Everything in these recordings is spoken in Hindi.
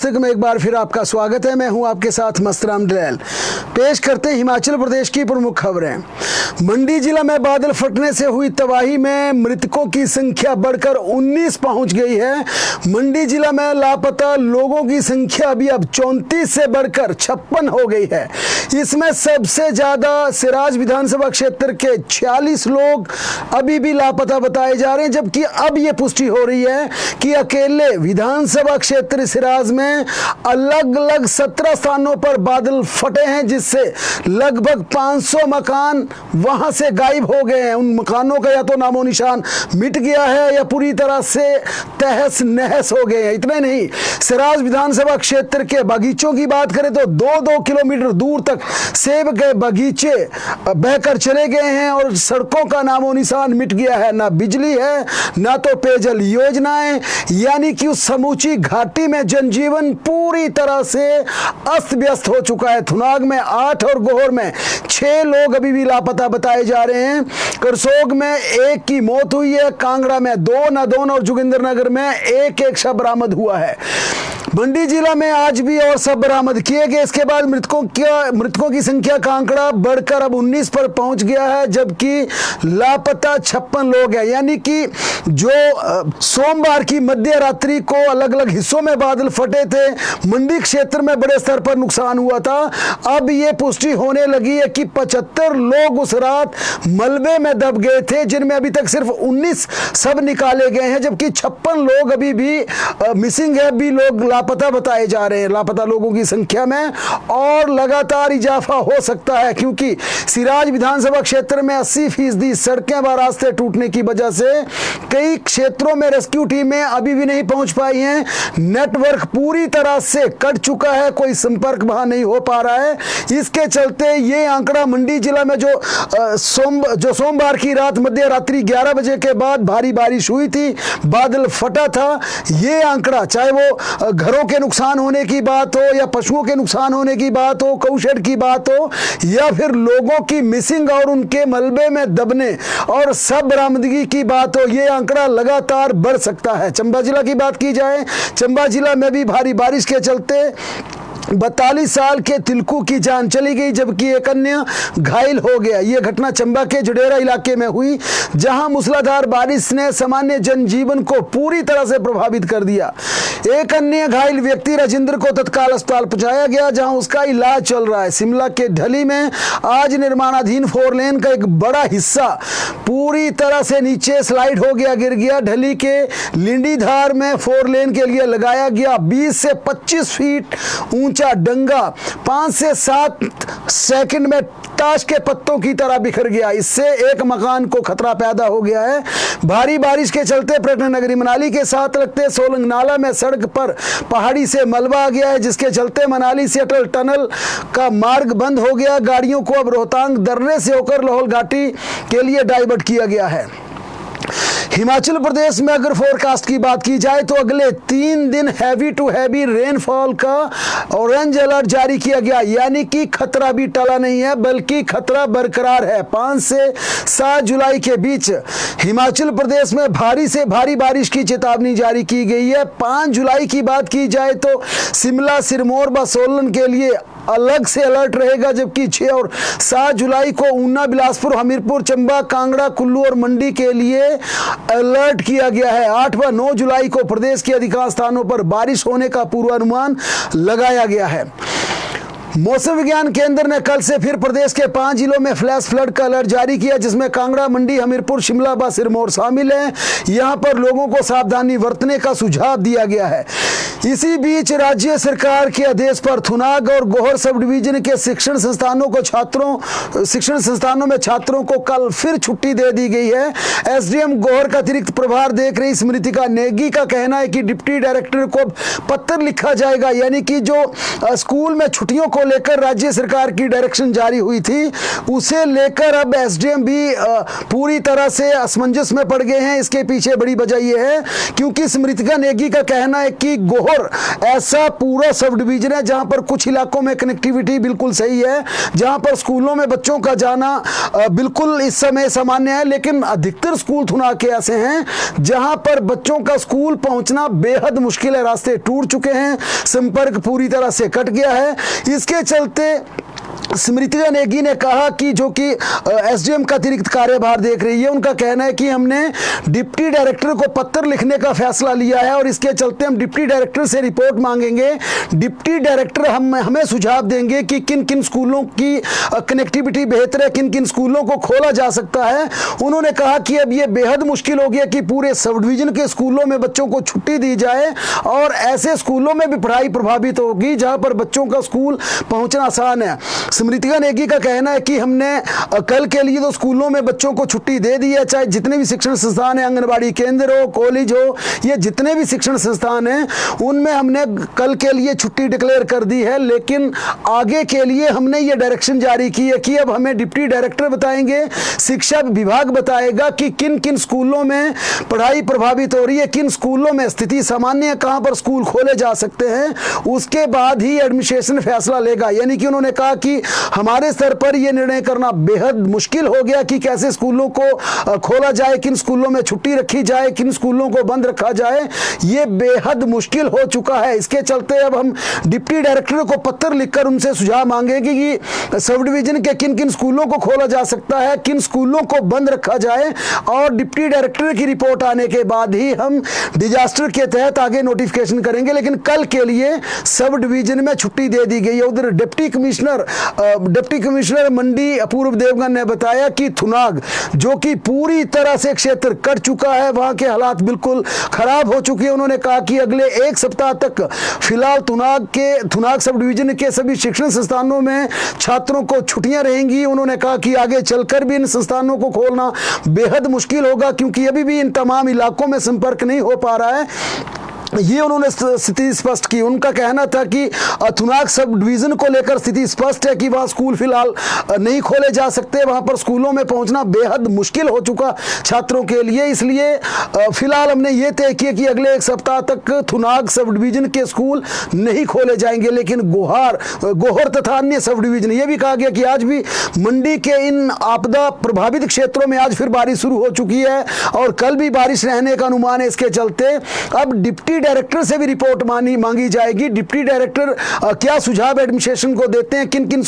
मस्तिष्क में एक बार फिर आपका स्वागत है। मैं हूं आपके साथ मस्तराम डलैल। पेश करते हैं हिमाचल प्रदेश की प्रमुख खबरें। मंडी जिला में बादल फटने से हुई तबाही में मृतकों की संख्या बढ़कर 19 पहुंच गई है। मंडी जिला में लापता लोगों की संख्या भी अब 34 से बढ़कर 56 हो गई है। इसमें सबसे ज्यादा सिराज विधानसभा क्षेत्र के 46 लोग अभी भी लापता बताए जा रहे हैं, जबकि अब यह पुष्टि हो रही है कि अकेले विधानसभा क्षेत्र सिराज में अलग अलग 17 स्थानों पर बादल फटे हैं, जिससे लगभग 500 मकान वहां से गायब हो गए हैं। उन मकानों का या तो नामो निशान मिट गया है या पूरी तरह से तहस नहस हो गए हैं। इतने नहीं, सिराज विधानसभा क्षेत्र के बगीचों की बात करें तो 2-2 किलोमीटर दूर तक सेब के बगीचे बहकर चले गए हैं और सड़कों का नामो निशान मिट गया है। ना बिजली है, ना तो पेयजल योजनाएं, यानी कि उस समूची घाटी में जनजीवन पूरी तरह से अस्त व्यस्त हो चुका है। थुनाग में 8 और गोहर में 6 लोग अभी भी लापता बताए जा रहे हैं। करसोग में 1 की मौत हुई है, कांगड़ा में 2, नादौन और जोगिंद्रनगर में 1 शव बरामद हुआ है। मंडी जिला में आज भी और शव बरामद किए गए। इसके बाद मृतकों की संख्या कांगड़ा बढ़कर अब 19 पर पहुंच गया है, जबकि लापता 56 लोग हैं। यानी कि जो सोमवार की मध्य रात्रि को अलग अलग हिस्सों में बादल फटे थे, मंडी क्षेत्र में बड़े स्तर पर नुकसान हुआ था। अब यह पुष्टि होने लगी है कि 75 लोग उस रात मलबे में दब गए थे, जिनमें अभी तक सिर्फ 19 शव निकाले गए हैं, जबकि 56 लोग अभी भी मिसिंग है, भी लोग लापता बताए जा रहे हैं। लापता लोगों की संख्या में और लगातार इजाफा हो सकता है, क्योंकि सिराज विधानसभा क्षेत्र में 80% सड़कें व रास्ते टूटने की वजह से कई क्षेत्रों में रेस्क्यू टीमें अभी भी नहीं पहुंच पाई हैं। नेटवर्क पूरी तरह से कट चुका है, कोई संपर्क वहां नहीं हो पा रहा है। इसके चलते ये आंकड़ा मंडी जिला में जो सोमवार की रात मध्य रात्रि 11 बजे के बाद भारी बारिश हुई थी, बादल फटा था, ये आंकड़ा चाहे वो घरों के नुकसान होने की बात हो या पशुओं के नुकसान होने की बात हो, कौशेड की बात हो या फिर लोगों की मिसिंग और उनके मलबे में दबने और सब बरामदगी की बात हो, ये आंकड़ा लगातार बढ़ सकता है। चंबा जिला की बात की जाए, चंबा जिला में भी भारी बारिश के चलते 42 साल के तिलकू की जान चली गई, जबकि एक अन्य घायल हो गया। यह घटना चंबा के जडेरा इलाके में हुई, जहां मूसलाधार बारिश ने सामान्य जनजीवन को पूरी तरह से प्रभावित कर दिया। एक अन्य घायल व्यक्ति राजेंद्र को तत्काल अस्पताल पहुंचाया गया, जहां उसका इलाज चल रहा है। शिमला के ढली में आज निर्माणाधीन 4 लेन का एक बड़ा हिस्सा पूरी तरह से नीचे स्लाइड हो गया, गिर गया। ढली के लिंडीधार में 4 लेन के लिए लगाया गया 20 से 25 फीट ऊंचा डंगा 5 से 7 सेकंड में ताश के पत्तों की तरह बिखर गया। इससे एक मकान को खतरा पैदा हो गया है। भारी बारिश के चलते पर्यटन नगरी मनाली के साथ लगते सोलंग नाला में सड़क पर पहाड़ी से मलबा आ गया है, जिसके चलते मनाली से अटल टनल का मार्ग बंद हो गया। गाड़ियों को अब रोहतांग दर्रे से होकर लाहौल घाटी के लिए डाइवर्ट किया गया है। हिमाचल प्रदेश में अगर फोरकास्ट की बात की जाए तो अगले 3 दिन हैवी टू हैवी रेनफॉल का ऑरेंज अलर्ट जारी किया गया, यानी कि खतरा भी टला नहीं है बल्कि खतरा बरकरार है। 5 से 7 जुलाई के बीच हिमाचल प्रदेश में भारी से भारी बारिश की चेतावनी जारी की गई है। 5 जुलाई की बात की जाए तो शिमला, सिरमौर व सोलन के लिए अलग से अलर्ट रहेगा, जबकि 6 और 7 जुलाई को ऊना, बिलासपुर, हमीरपुर, चंबा, कांगड़ा, कुल्लू और मंडी के लिए अलर्ट किया गया है। 8 व 9 जुलाई को प्रदेश के अधिकांश स्थानों पर बारिश होने का पूर्वानुमान लगाया गया है। मौसम विज्ञान केंद्र ने कल से फिर प्रदेश के 5 जिलों में फ्लैश फ्लड का अलर्ट जारी किया, जिसमें कांगड़ा, मंडी, हमीरपुर, शिमला व सिरमौर शामिल हैं। यहां पर लोगों को सावधानी बरतने का सुझाव दिया गया है। इसी बीच राज्य सरकार के आदेश पर थुनाग और गोहर सब डिवीजन के शिक्षण संस्थानों में छात्रों को कल फिर छुट्टी दे दी गई है। एसडीएम गोहर का अतिरिक्त प्रभार देख रही स्मृतिका नेगी का कहना है कि डिप्टी डायरेक्टर को पत्र लिखा जाएगा, यानी कि जो स्कूल में छुट्टियों को लेकर राज्य सरकार की डायरेक्शन जारी हुई थी, उसे लेकर अब एसडीएम भी पूरी तरह से असमंजस में पड़ गए हैं। इसके पीछे बड़ी वजह यह है क्योंकि स्मृतिका नेगी का कहना है कि गोहर ऐसा पूरा सब डिवीजन है जहां पर कुछ इलाकों में कनेक्टिविटी बिल्कुल सही है, जहां पर स्कूलों में बच्चों का जाना बिल्कुल इस समय सामान्य है, लेकिन अधिकतर स्कूल थुनाग के ऐसे हैं जहां पर बच्चों का स्कूल पहुंचना बेहद मुश्किल है। रास्ते टूट चुके हैं, संपर्क पूरी तरह से कट गया है। इसके चलते स्मृतिका नेगी ने कहा कि जो कि एसडीएम का अतिरिक्त कार्यभार देख रही है, उनका कहना है कि हमने डिप्टी डायरेक्टर को पत्र लिखने का फैसला लिया है और इसके चलते हम डिप्टी डायरेक्टर से रिपोर्ट मांगेंगे। डिप्टी डायरेक्टर हमें सुझाव देंगे कि किन किन स्कूलों की कनेक्टिविटी बेहतर है, किन किन स्कूलों को खोला जा सकता है। उन्होंने कहा कि अब यह बेहद मुश्किल हो गया कि पूरे सब डिवीजन के स्कूलों में बच्चों को छुट्टी दी जाए और ऐसे स्कूलों में भी पढ़ाई प्रभावित होगी जहां पर बच्चों का स्कूल पहुंचना आसान है। स्मृतिका नेगी का कहना है कि हमने कल के लिए तो स्कूलों में बच्चों को छुट्टी दे दी है, चाहे जितने भी शिक्षण संस्थान हैं, आंगनबाड़ी केंद्र हो, कॉलेज हो, ये जितने भी शिक्षण संस्थान हैं उनमें हमने कल के लिए छुट्टी डिक्लेयर कर दी है। लेकिन आगे के लिए हमने ये डायरेक्शन जारी की है कि अब हमें डिप्टी डायरेक्टर बताएंगे, शिक्षा विभाग बताएगा कि किन किन स्कूलों में पढ़ाई प्रभावित हो रही है, किन स्कूलों में स्थिति सामान्य है, कहां पर स्कूल खोले जा सकते हैं। उसके बाद ही एडमिनिस्ट्रेशन फैसला लेगा। यानी कि उन्होंने कहा कि हमारे स्तर पर यह निर्णय करना बेहद मुश्किल हो गया कि कैसे स्कूलों को खोला जाए, किन स्कूलों में छुट्टी रखी जाए, किन स्कूलों को बंद रखा जाए, यह बेहद मुश्किल हो चुका है। इसके चलते अब हम डिप्टी डायरेक्टर को पत्र लिखकर उनसे सुझाव मांगेंगे कि सब डिवीजन के किन किन स्कूलों को खोला जा सकता है, किन स्कूलों को बंद रखा जाए और डिप्टी डायरेक्टर की रिपोर्ट आने के बाद ही हम डिजास्टर के तहत आगे नोटिफिकेशन करेंगे। लेकिन कल के लिए सब डिवीजन में छुट्टी दे दी गई है। उधर डिप्टी कमिश्नर मंडी अपूर्व देवगन ने बताया कि थुनाग जो कि पूरी तरह से क्षेत्र कट चुका है, वहां के हालात बिल्कुल खराब हो चुके हैं। उन्होंने कहा कि अगले एक सप्ताह तक फिलहाल थुनाग सब डिवीजन के सभी शिक्षण संस्थानों में छात्रों को छुट्टियां रहेंगी। उन्होंने कहा कि आगे चलकर भी इन संस्थानों को खोलना बेहद मुश्किल होगा क्योंकि अभी भी इन तमाम इलाकों में संपर्क नहीं हो पा रहा है। ये उन्होंने स्थिति स्पष्ट की। उनका कहना था कि थुनाग सब डिवीजन को लेकर स्थिति स्पष्ट है कि वहां स्कूल फिलहाल नहीं खोले जा सकते, वहां पर स्कूलों में पहुंचना बेहद मुश्किल हो चुका छात्रों के लिए। इसलिए फिलहाल हमने ये तय किया कि अगले एक सप्ताह तक थुनाग सब डिवीजन के स्कूल नहीं खोले जाएंगे। लेकिन गोहर तथा अन्य सब डिवीजन, ये भी कहा गया कि आज भी मंडी के इन आपदा प्रभावित क्षेत्रों में आज फिर बारिश शुरू हो चुकी है और कल भी बारिश रहने का अनुमान है। इसके चलते अब डिप्टी डायरेक्टर से भी रिपोर्ट मांगी जाएगी। डिप्टी डायरेक्टर क्या सुझाव एडमिनिस्ट्रेशन को देते हैं, किन किन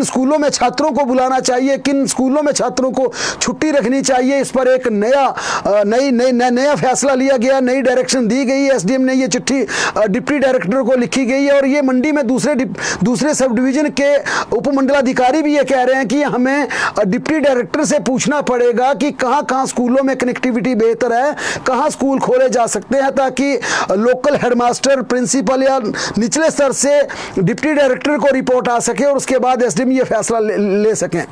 स्कूलों में छात्रों को बुलाना चाहिए, किन स्कूलों में छात्रों को छुट्टी रखनी चाहिए, इस पर एक नया फैसला लिया गया, नई डायरेक्शन दी गई। एसडीएम ने ये चिट्ठी डिप्टी डायरेक्टर को लिखी गई है और ये मंडी में दूसरे सब डिवीजन के उपमंडलाधिकारी भी ये कह रहे हैं कि हमें डिप्टी डायरेक्टर से पूछना पड़ेगा कि कहां स्कूलों में कनेक्टिविटी बेहतर है, कहां स्कूल खोले जा सकते हैं, ताकि लोकल हेडमास्टर, प्रिंसिपल या निचले स्तर से डिप्टी डायरेक्टर को रिपोर्ट आ सके और उसके बाद एसडीएम ये फैसला ले सकें।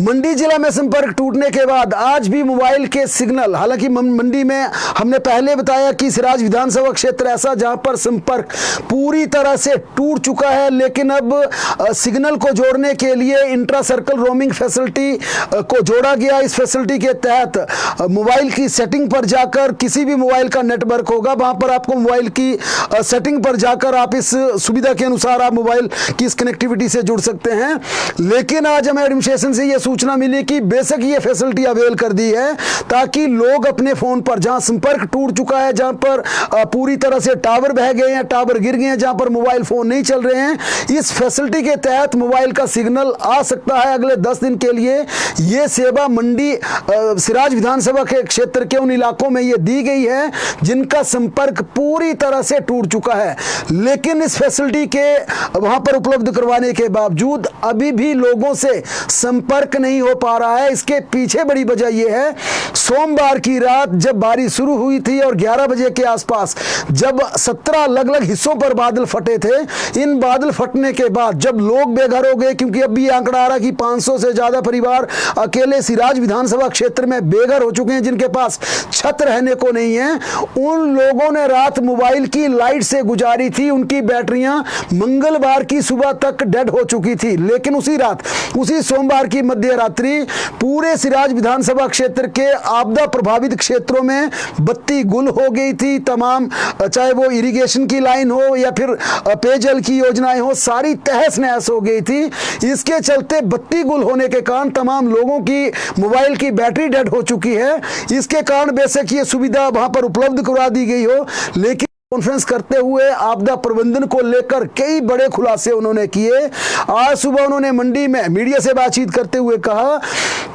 मंडी जिला में संपर्क टूटने के बाद आज भी मोबाइल के सिग्नल, हालांकि मंडी में हमने पहले बताया कि सिराज विधानसभा क्षेत्र ऐसा जहां पर संपर्क पूरी तरह से टूट चुका है, लेकिन अब सिग्नल को जोड़ने के लिए इंट्रा सर्कल रोमिंग फैसिलिटी को जोड़ा गया। इस फैसिलिटी के तहत मोबाइल की सेटिंग पर जाकर किसी भी मोबाइल का नेटवर्क होगा, वहां पर आपको मोबाइल की सेटिंग पर जाकर आप इस सुविधा के अनुसार आप मोबाइल की इस कनेक्टिविटी से जुड़ सकते हैं। लेकिन आज हमें एडमिनिस्ट्रेशन से यह सूचना मिली कि बेशक ये फैसिलिटी अवेल कर दी है ताकि लोग अपने फोन पर, जहां संपर्क टूट चुका है, जहां पर पूरी तरह से टावर बह गए हैं, टावर गिर गए हैं, जहां पर मोबाइल फोन नहीं चल रहे हैं, इस फैसिलिटी के तहत मोबाइल का सिग्नल आ सकता है अगले 10 दिन के लिए। यह सेवा मंडी सिराज विधानसभा के क्षेत्र के उन इलाकों में यह दी गई है जिनका संपर्क पूरी तरह से टूट चुका है। लेकिन इस फैसिलिटी के वहां पर उपलब्ध करवाने के बावजूद अभी भी लोगों से संपर्क नहीं हो पा रहा है। इसके पीछे बड़ी वजह यह है, सोमवार की रात जब बारिश शुरू हुई थी और 11 बजे के आसपास जब 17 अलग अलग हिस्सों पर बादल फटे थे, इन बादल फटने के बाद जब लोग बेघर हो गए, क्योंकि अब भी आंकड़ा आ रहा कि 500 से ज्यादा परिवार अकेले सिराज विधानसभा क्षेत्र में बेघर हो चुके हैं, जिनके पास छत रहने को नहीं है। उन लोगों ने रात मोबाइल की लाइट से गुजारी थी, उनकी बैटरियां मंगलवार की सुबह तक डेड हो चुकी थी। लेकिन उसी रात, उसी सोमवार की मध्य रात्रि पूरे सिराज विधानसभा क्षेत्र के आपदा प्रभावित क्षेत्रों में बत्ती गुल हो गई थी। तमाम, चाहे वो इरिगेशन की लाइन हो या फिर पेयजल की योजनाएं हो, सारी तहस नहस हो गई थी। इसके चलते बत्ती गुल होने के कारण तमाम लोगों की मोबाइल की बैटरी डेड हो चुकी है। इसके कारण बेशक ये सुविधा वहां पर उपलब्ध करवा दी गई हो, लेकिन कॉन्फ्रेंस करते हुए आपदा प्रबंधन को लेकर कई बड़े खुलासे उन्होंने किए। आज सुबह उन्होंने मंडी में मीडिया से बातचीत करते हुए कहा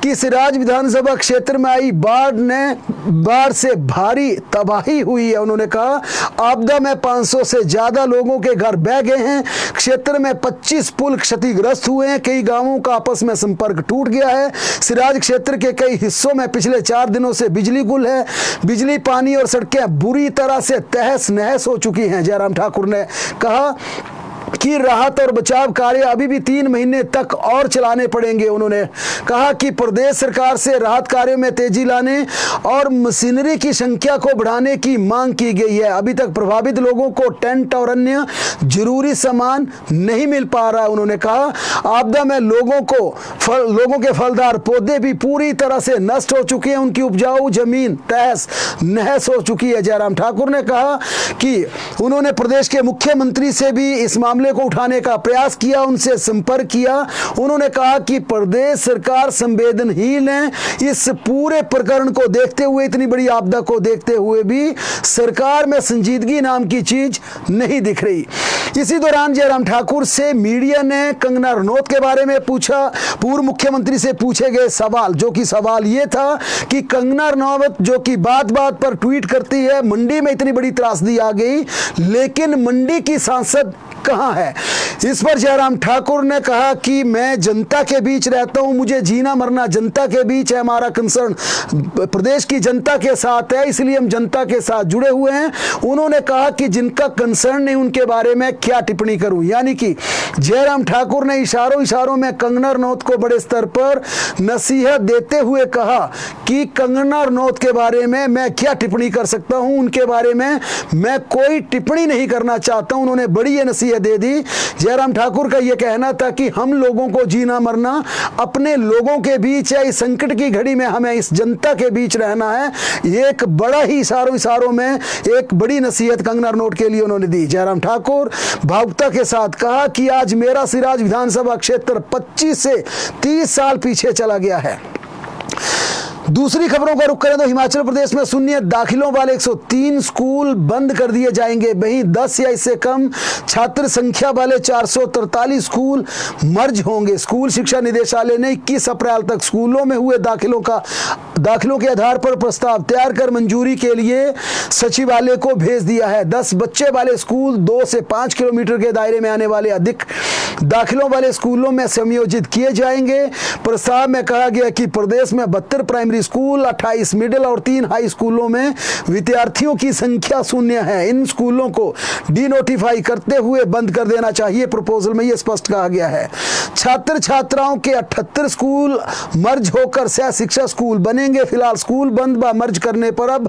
कि सिराज विधानसभा क्षेत्र में आई बाढ़ से भारी तबाही हुई है। उन्होंने कहा आपदा में 500 से ज्यादा लोगों के घर बह गए हैं। क्षेत्र में 25 पुल क्षतिग्रस्त हुए हैं। कई गांवों का आपस में संपर्क टूट गया है। सिराज क्षेत्र के कई हिस्सों में पिछले 4 दिनों से बिजली गुल है। बिजली, पानी और सड़कें बुरी तरह से तहस नहस हो चुकी हैं। जयराम ठाकुर ने कहा कि राहत और बचाव कार्य अभी भी 3 महीने तक और चलाने पड़ेंगे। उन्होंने कहा कि प्रदेश सरकार से राहत कार्यों में तेजी लाने और मशीनरी की संख्या को बढ़ाने की मांग की गई है। अभी तक प्रभावित लोगों को टेंट और अन्य जरूरी सामान नहीं मिल पा रहा। उन्होंने कहा आपदा में लोगों के फलदार पौधे भी पूरी तरह से नष्ट हो चुके हैं। उनकी उपजाऊ जमीन तहस नहस हो चुकी है। जयराम ठाकुर ने कहा कि उन्होंने प्रदेश के मुख्यमंत्री से भी इस मामले को उठाने का प्रयास किया, उनसे संपर्क किया। उन्होंने कहा कि प्रदेश सरकार संवेदनहीन है। इस पूरे प्रकरण को देखते हुए, इतनी बड़ी आपदा को देखते हुए भी सरकार में संजीदगी नाम की चीज नहीं दिख रही। इसी दौरान जयराम ठाकुर से मीडिया ने कंगना रनौत के बारे में पूछा। पूर्व मुख्यमंत्री से पूछे गए सवाल, जो कि सवाल ये था कि कंगना रनौत जो कि बात बात पर ट्वीट करती है, मंडी में इतनी बड़ी त्रासदी आ गई, लेकिन मंडी की सांसद कहां है? इस पर जयराम ठाकुर ने कहा कि मैं जनता के बीच रहता हूं, मुझे जीना मरना जनता के बीच है, हमारा कंसर्न प्रदेश की जनता के साथ है, इसलिए हम जनता के साथ जुड़े हुए हैं। उन्होंने कहा कि जिनका कंसर्न नहीं उनके बारे में क्या टिप्पणी करूं। यानी कि जयराम ठाकुर ने इशारों में कंगना रनौत को बड़े स्तर पर नसीहत देते हुए कहा कि कंगना रनौत के बारे में मैं क्या टिप्पणी कर सकता हूं, उनके बारे में मैं कोई टिप्पणी नहीं करना चाहता हूं। उन्होंने बड़ी ये नसीहत दे दी। जयराम ठाकुर का यह कहना था कि हम लोगों को जीना मरना अपने लोगों के बीच है, इस संकट की घड़ी में हमें इस जनता के बीच रहना है। एक बड़ा ही इशारों में एक बड़ी नसीहत कंगना रनौत के लिए उन्होंने दी। जयराम ठाकुर भावुकता के साथ कहा कि आज मेरा सिराज विधानसभा क्षेत्र 25 से 30 साल पीछे चला गया है। दूसरी खबरों का रुख करें तो हिमाचल प्रदेश में शून्य दाखिलों वाले 103 स्कूल बंद कर दिए जाएंगे। वहीं 10 या इससे कम छात्र संख्या वाले 443 स्कूल मर्ज होंगे। स्कूल शिक्षा निदेशालय ने 21 अप्रैल तक स्कूलों में हुए दाखिलों के आधार पर प्रस्ताव तैयार कर मंजूरी के लिए सचिवालय को भेज दिया है। 10 बच्चे वाले स्कूल 2 से 5 किलोमीटर के दायरे में आने वाले अधिक दाखिलों वाले स्कूलों में संयोजित किए जाएंगे। प्रस्ताव में कहा गया कि प्रदेश में 72 प्राइमरी स्कूल, 28 मिडिल और 3 हाई स्कूलों में विद्यार्थियों की संख्या शून्य है। इन स्कूलों को डीनोटिफाई करते हुए बंद कर देना चाहिए। प्रपोजल में यह स्पष्ट कहा गया है। छात्र छात्राओं के 78 स्कूल मर्ज होकर सह शिक्षा स्कूल बनेंगे। फिलहाल स्कूल बंद व मर्ज करने पर अब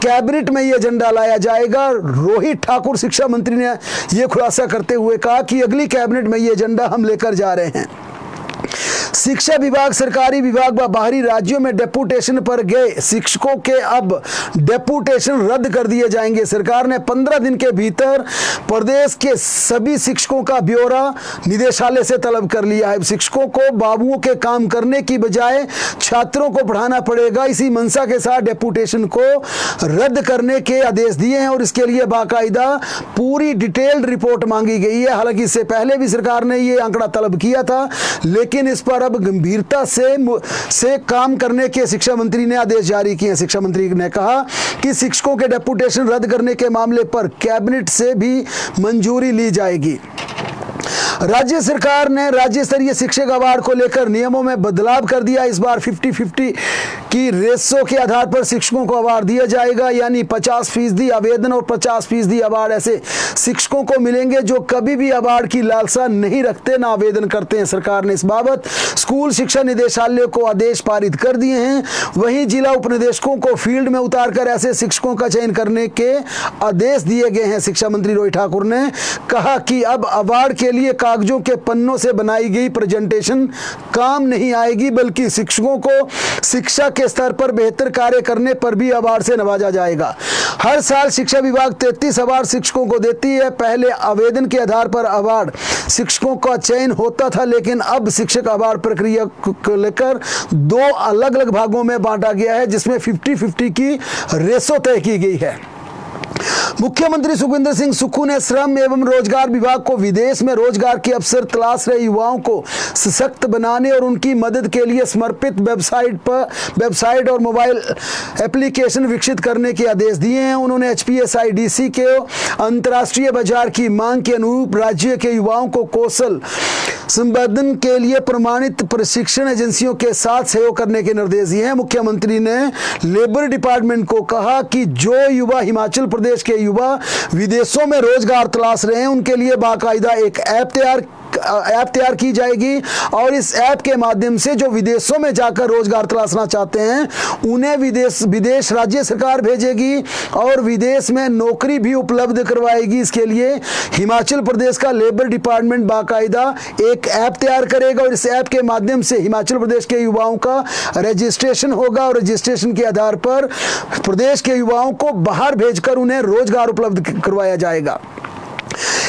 कैबिनेट में यह एजेंडा लाया जाएगा। रोहित ठाकुर शिक्षा मंत्री ने यह खुलासा करते हुए कहा कि अगली कैबिनेट में यह एजेंडा हम लेकर जा रहे हैं। शिक्षा विभाग, सरकारी विभाग व बाहरी राज्यों में डेपुटेशन पर गए शिक्षकों के अब डेपुटेशन रद्द कर दिए जाएंगे। सरकार ने 15 दिन के भीतर प्रदेश के सभी शिक्षकों का ब्यौरा निदेशालय से तलब कर लिया है। शिक्षकों को बाबुओं के काम करने की बजाय छात्रों को पढ़ाना पड़ेगा। इसी मंशा के साथ डेपुटेशन को रद्द करने के आदेश दिए हैं और इसके लिए बाकायदा पूरी डिटेल्ड रिपोर्ट मांगी गई है। हालांकि इससे पहले भी सरकार ने ये आंकड़ा तलब किया था, लेकिन इस पर अब गंभीरता से काम करने के शिक्षा मंत्री ने आदेश जारी किए। शिक्षा मंत्री ने कहा कि शिक्षकों के डेपुटेशन रद्द करने के मामले पर कैबिनेट से भी मंजूरी ली जाएगी। राज्य सरकार ने राज्य स्तरीय शिक्षक अवार्ड को लेकर नियमों में बदलाव कर दिया। इस बार 50-50 की रेशो के आधार पर शिक्षकों को अवार्ड दिया जाएगा, यानी 50% आवेदन और 50% अवार्ड ऐसे शिक्षकों को मिलेंगे जो कभी भी अवार्ड की लालसा नहीं रखते, ना आवेदन करते हैं। सरकार ने इस बाबत स्कूल शिक्षा निदेशालय को आदेश पारित कर दिए हैं। वहीं जिला उपनिदेशकों को फील्ड में उतारकर ऐसे शिक्षकों का चयन करने के आदेश दिए गए हैं। शिक्षा मंत्री रोहित ठाकुर ने कहा कि अब अवार्ड के लिए कागजों के पन्नों से बनाई गई प्रेजेंटेशन काम नहीं आएगी, बल्कि शिक्षकों को शिक्षा के स्तर पर बेहतर कार्य करने पर भी अवार्ड से नवाजा जाएगा। हर साल शिक्षा विभाग 33 अवार्ड शिक्षकों को देती है। पहले आवेदन के आधार पर अवार्ड शिक्षकों का चयन होता था, लेकिन अब शिक्षक अवार्ड प्रक्रिया को लेकर 2 अलग-अलग भागों में बांटा गया है, जिसमें 50-50 की रेशो तय की गई है। मुख्यमंत्री सुखविंदर सिंह सुक्खू ने श्रम एवं रोजगार विभाग को विदेश में रोजगार के अवसर तलाश रहे युवाओं को सशक्त बनाने और उनकी मदद के लिए समर्पित वेबसाइट और मोबाइल एप्लीकेशन विकसित करने के आदेश दिए हैं। उन्होंने HPSIDC के अंतर्राष्ट्रीय बाजार की मांग के अनुरूप राज्य के युवाओं को कौशल संवर्धन के लिए प्रमाणित प्रशिक्षण एजेंसियों के साथ सहयोग करने के निर्देश दिए हैं। मुख्यमंत्री ने लेबर डिपार्टमेंट को कहा कि जो युवा हिमाचल प्रदेश के युवा विदेशों में रोजगार तलाश रहे हैं, उनके लिए बाकायदा एक ऐप तैयार की जाएगी और इस ऐप के माध्यम से जो विदेशों में जाकर रोजगार तलाशना चाहते हैं उन्हें विदेश राज्य सरकार भेजेगी और विदेश में नौकरी भी उपलब्ध करवाएगी। इसके लिए हिमाचल प्रदेश का लेबर डिपार्टमेंट बाकायदा एक ऐप तैयार करेगा और इस ऐप के माध्यम से हिमाचल प्रदेश के युवाओं का रजिस्ट्रेशन होगा और रजिस्ट्रेशन के आधार पर प्रदेश के युवाओं को बाहर भेजकर उन्हें रोजगार उपलब्ध करवाया जाएगा।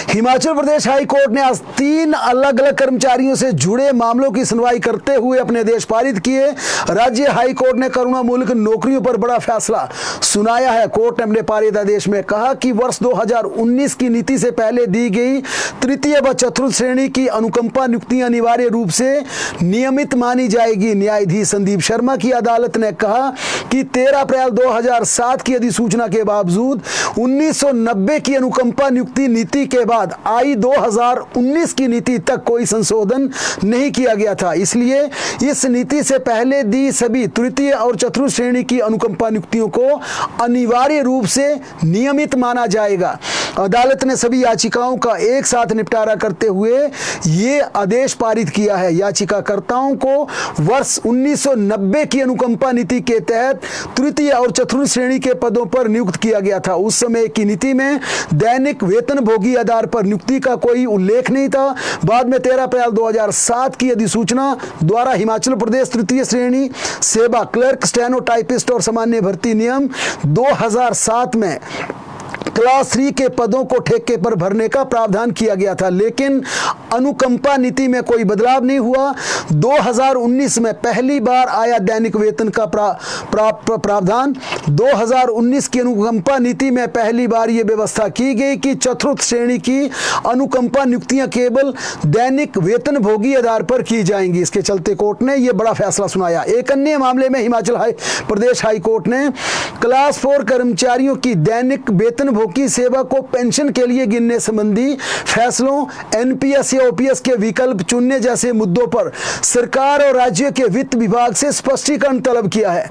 हिमाचल प्रदेश हाई कोर्ट ने आज 3 अलग-अलग कर्मचारियों से जुड़े मामलों की सुनवाई करते हुए अपने आदेश पारित किए। राज्य हाई कोर्ट ने करुणामूलक नौकरियों पर बड़ा फैसला सुनाया है। कोर्ट ने अपने पारित आदेश में कहा कि वर्ष 2019 की नीति से पहले दी गई तृतीय व चतुर्थ श्रेणी की अनुकंपा नियुक्तियां अनिवार्य रूप से नियमित मानी जाएगी। न्यायाधीश संदीप शर्मा की अदालत ने कहा कि 13 अप्रैल 2007 की अधिसूचना के बावजूद 1990 की अनुकंपा नियुक्ति नीति के बाद आई 2019 की नीति तक कोई संशोधन नहीं किया गया था। इसलिए इस नीति से पहले दी सभी तृतीय और चतुर्थ श्रेणी की अनुकंपा नियुक्तियों को अनिवार्य रूप से नियमित माना जाएगा। अदालत ने सभी याचिकाओं का एक साथ निपटारा करते हुए ये आदेश पारित किया है। याचिकाकर्ताओं को वर्ष 1990 की अनुकंपा नीति के तहत तृतीय और चतुर्थ श्रेणी के पदों पर नियुक्त किया गया था। उस समय की नीति में दैनिक वेतनभोगी आधार पर नियुक्ति का कोई उल्लेख नहीं था। बाद में 13 अप्रैल 2007 की अधिसूचना द्वारा हिमाचल प्रदेश तृतीय श्रेणी सेवा क्लर्क, स्टेनो टाइपिस्ट और सामान्य भर्ती नियम 2007 में क्लास 3 के पदों को ठेके पर भरने का प्रावधान किया गया था, लेकिन अनुकंपा नीति में कोई बदलाव नहीं हुआ। 2019 में पहली बार आया दैनिक वेतन का प्रावधान। 2019 की अनुकंपा नीति में पहली बार यह व्यवस्था की गई कि चतुर्थ श्रेणी की अनुकंपा नियुक्तियां केवल दैनिक वेतनभोगी आधार पर की जाएंगी। इसके चलते कोर्ट ने यह बड़ा फैसला सुनाया। एक अन्य मामले में हिमाचल प्रदेश हाई कोर्ट ने क्लास 4 कर्मचारियों की दैनिक वेतनभोगी सेवा को पेंशन के लिए गिनने संबंधी फैसलों, NPS या OPS के विकल्प चुनने जैसे मुद्दों पर सरकार और राज्य के वित्त विभाग से स्पष्टीकरण तलब किया है।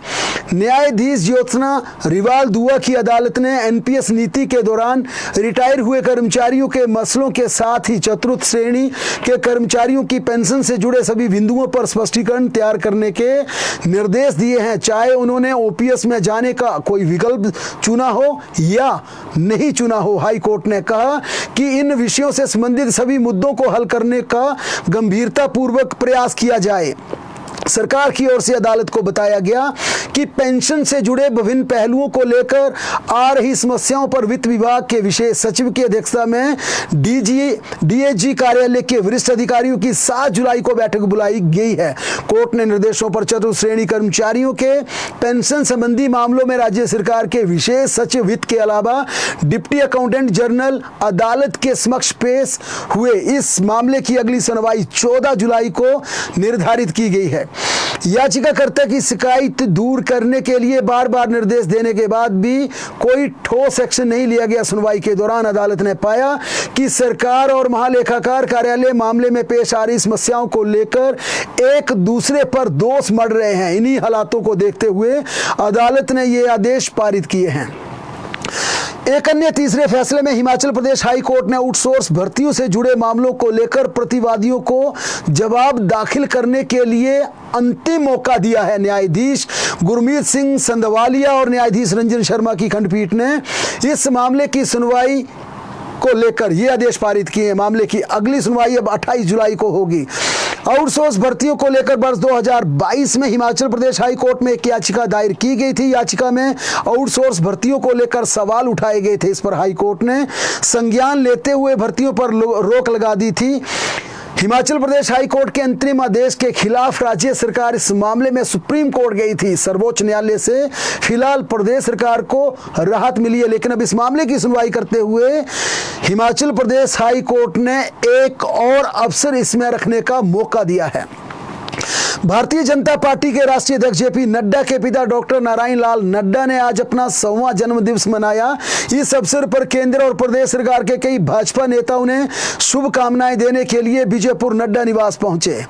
न्यायाधीश ज्योत्सना रिवाल दुआ की अदालत ने NPS नीति के दौरान रिटायर हुए कर्मचारियों के मसलों के साथ ही चतुर्थ श्रेणी के कर्मचारियों की पेंशन से जुड़े सभी बिंदुओं पर स्पष्टीकरण तैयार करने के निर्देश दिए हैं, चाहे उन्होंने OPS में जाने का कोई विकल्प चुना हो या नहीं चुना हो। हाई कोर्ट ने कहा कि इन विषयों से संबंधित सभी मुद्दों को हल करने का गंभीरतापूर्वक प्रयास किया जाए। सरकार की ओर से अदालत को बताया गया कि पेंशन से जुड़े विभिन्न पहलुओं को लेकर आ रही समस्याओं पर वित्त विभाग के विशेष सचिव की अध्यक्षता में DAG कार्यालय के वरिष्ठ अधिकारियों की 7 जुलाई को बैठक बुलाई गई है। कोर्ट ने निर्देशों पर चतुर्थ श्रेणी कर्मचारियों के पेंशन संबंधी मामलों में राज्य सरकार के विशेष सचिव वित्त के अलावा डिप्टी अकाउंटेंट जनरल अदालत के समक्ष पेश हुए। इस मामले की अगली सुनवाई 14 जुलाई को निर्धारित की गई है। याचिकाकर्ता की शिकायत दूर करने के लिए बार बार निर्देश देने के बाद भी कोई ठोस एक्शन नहीं लिया गया। सुनवाई के दौरान अदालत ने पाया कि सरकार और महालेखाकार कार्यालय मामले में पेश आ रही समस्याओं को लेकर एक दूसरे पर दोष मढ़ रहे हैं। इन्हीं हालातों को देखते हुए अदालत ने ये आदेश पारित किए हैं। एक अन्य तीसरे फैसले में हिमाचल प्रदेश हाई कोर्ट ने आउटसोर्स भर्तियों से जुड़े मामलों को लेकर प्रतिवादियों को जवाब दाखिल करने के लिए अंतिम मौका दिया है। न्यायाधीश गुरमीत सिंह संधवालिया और न्यायाधीश रंजन शर्मा की खंडपीठ ने इस मामले की सुनवाई को लेकर ये आदेश पारित किए। मामले की अगली सुनवाई अब 28 जुलाई को होगी। आउटसोर्स भर्तियों को लेकर वर्ष 2022 में हिमाचल प्रदेश हाई कोर्ट में एक याचिका दायर की गई थी। याचिका में आउटसोर्स भर्तियों को लेकर सवाल उठाए गए थे। इस पर हाई कोर्ट ने संज्ञान लेते हुए भर्तियों पर रोक लगा दी थी। हिमाचल प्रदेश हाई कोर्ट के अंतरिम आदेश के खिलाफ राज्य सरकार इस मामले में सुप्रीम कोर्ट गई थी। सर्वोच्च न्यायालय से फिलहाल प्रदेश सरकार को राहत मिली है, लेकिन अब इस मामले की सुनवाई करते हुए हिमाचल प्रदेश हाई कोर्ट ने एक और अवसर इसमें रखने का मौका दिया है। भारतीय जनता पार्टी के राष्ट्रीय अध्यक्ष जेपी नड्डा के पिता डॉक्टर नारायण लाल नड्डा ने आज अपना 100वां जन्मदिवस मनाया। इस अवसर पर केंद्र और प्रदेश सरकार के कई भाजपा नेताओं ने शुभकामनाएं देने के लिए विजयपुर नड्डा निवास पहुंचे।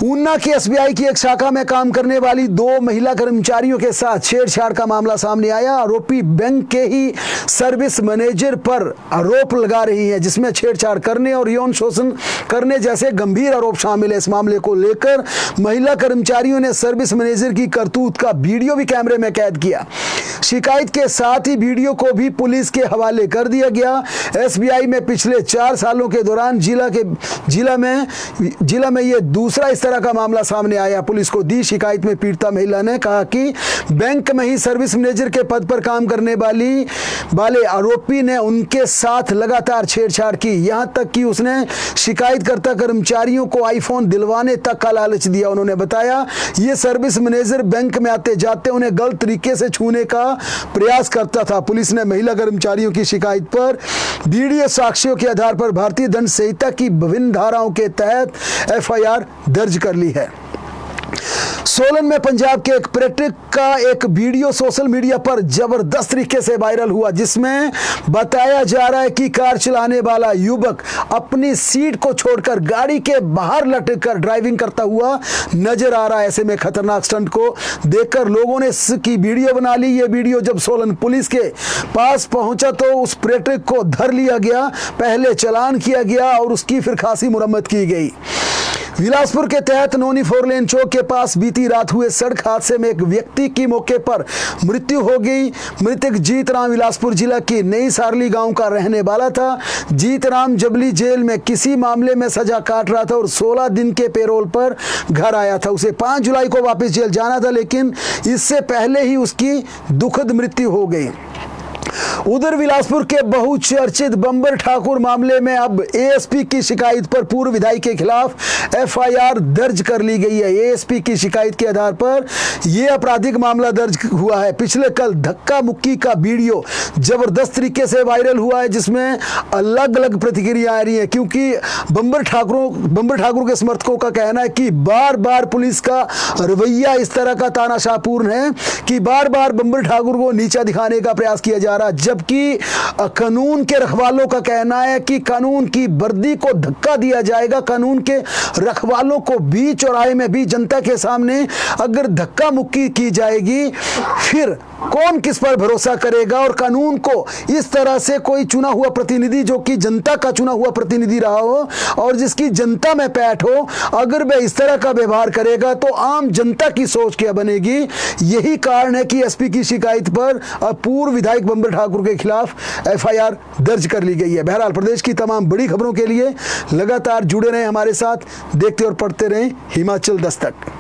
ऊना की एसबीआई की एक शाखा में काम करने वाली 2 महिला कर्मचारियों के साथ छेड़छाड़ का मामला सामने आया। आरोपी बैंक के ही सर्विस मैनेजर पर आरोप लगा रही है, जिसमें छेड़छाड़ करने और यौन शोषण करने जैसे गंभीर आरोप शामिल है। इस मामले को लेकर महिला कर्मचारियों ने सर्विस मैनेजर की करतूत का वीडियो भी कैमरे में कैद किया। शिकायत के साथ ही वीडियो को भी पुलिस के हवाले कर दिया गया। एसबीआई में पिछले 4 सालों के दौरान जिला में यह दूसरा इस तरह का मामला सामने आया। पुलिस को दी शिकायत में पीड़िता महिला ने कहा कि बैंक में ही सर्विस मैनेजर के पद पर काम करने वाले आरोपी ने उनके साथ लगातार छेड़छाड़ की। यहां तक कि उसने शिकायतकर्ता कर्मचारियों को आईफोन दिलवाने तक का लालच दिया। उन्होंने बताया ये सर्विस मैनेजर बैंक में आते जाते उन्हें गलत तरीके से छूने का प्रयास करता था। पुलिस ने महिला कर्मचारियों की शिकायत पर वीडियो साक्ष्यों के आधार पर भारतीय दंड संहिता की विभिन्न धाराओं के तहत एफआईआर दर्ज कर ली है। सोलन में पंजाब के एक पर्यटक का एक वीडियो सोशल मीडिया पर जबरदस्त तरीके से वायरल हुआ, जिसमें बताया जा रहा है कि कार चलाने वाला युवक अपनी सीट को छोड़कर गाड़ी के बाहर लटककर ड्राइविंग करता हुआ नजर आ रहा है। ऐसे में खतरनाक स्टंट को देखकर लोगों ने इसकी वीडियो बना ली। ये वीडियो जब सोलन पुलिस के पास पहुंचा तो उस पर्यटक को धर लिया गया, पहले चालान किया गया और उसकी फिर खासी मुरम्मत की गई। बिलासपुर के तहत नोनी 4 लेन चौक के पास बीती रात हुए सड़क हादसे में एक व्यक्ति की मौके पर मृत्यु हो गई। मृतक जीतराम बिलासपुर जिला की नई सारली गांव का रहने वाला था। जीतराम जबली जेल में किसी मामले में सजा काट रहा था और 16 दिन के पेरोल पर घर आया था। उसे 5 जुलाई को वापस जेल जाना था, लेकिन इससे पहले ही उसकी दुखद मृत्यु हो गई। उधर बिलासपुर के बहुचर्चित बंबर ठाकुर मामले में अब एएसपी की शिकायत पर पूर्व विधायक के खिलाफ एफआईआर दर्ज कर ली गई है। एएसपी की शिकायत के आधार पर यह आपराधिक मामला दर्ज हुआ है। पिछले कल धक्का मुक्की का वीडियो जबरदस्त तरीके से वायरल हुआ है, जिसमें अलग अलग प्रतिक्रिया आ रही है, क्योंकि बंबर ठाकुर के समर्थकों का कहना है कि बार बार पुलिस का रवैया इस तरह का तानाशाहपूर्ण है कि बार बार बंबर ठाकुर को नीचा दिखाने का प्रयास किया जा रहा, जबकि कानून के रखवालों का कहना है कि कानून की वर्दी को धक्का दिया जाएगा। कानून के रखवालों को भी चौराहे में भी जनता के सामने अगर धक्का मुक्की की जाएगी, फिर कौन किस पर भरोसा करेगा। और कानून को इस तरह से कोई चुना हुआ प्रतिनिधि, जो कि जनता का चुना हुआ प्रतिनिधि रहा हो और जिसकी जनता में पैठ हो, अगर वह इस तरह का व्यवहार करेगा तो आम जनता की सोच क्या बनेगी। यही कारण है कि एसपी की शिकायत पर पूर्व विधायक बंबर ठाकुर के खिलाफ एफआईआर दर्ज कर ली गई है। बहरहाल प्रदेश की तमाम बड़ी खबरों के लिए लगातार जुड़े रहें हमारे साथ, देखते और पढ़ते रहें हिमाचल दस्तक।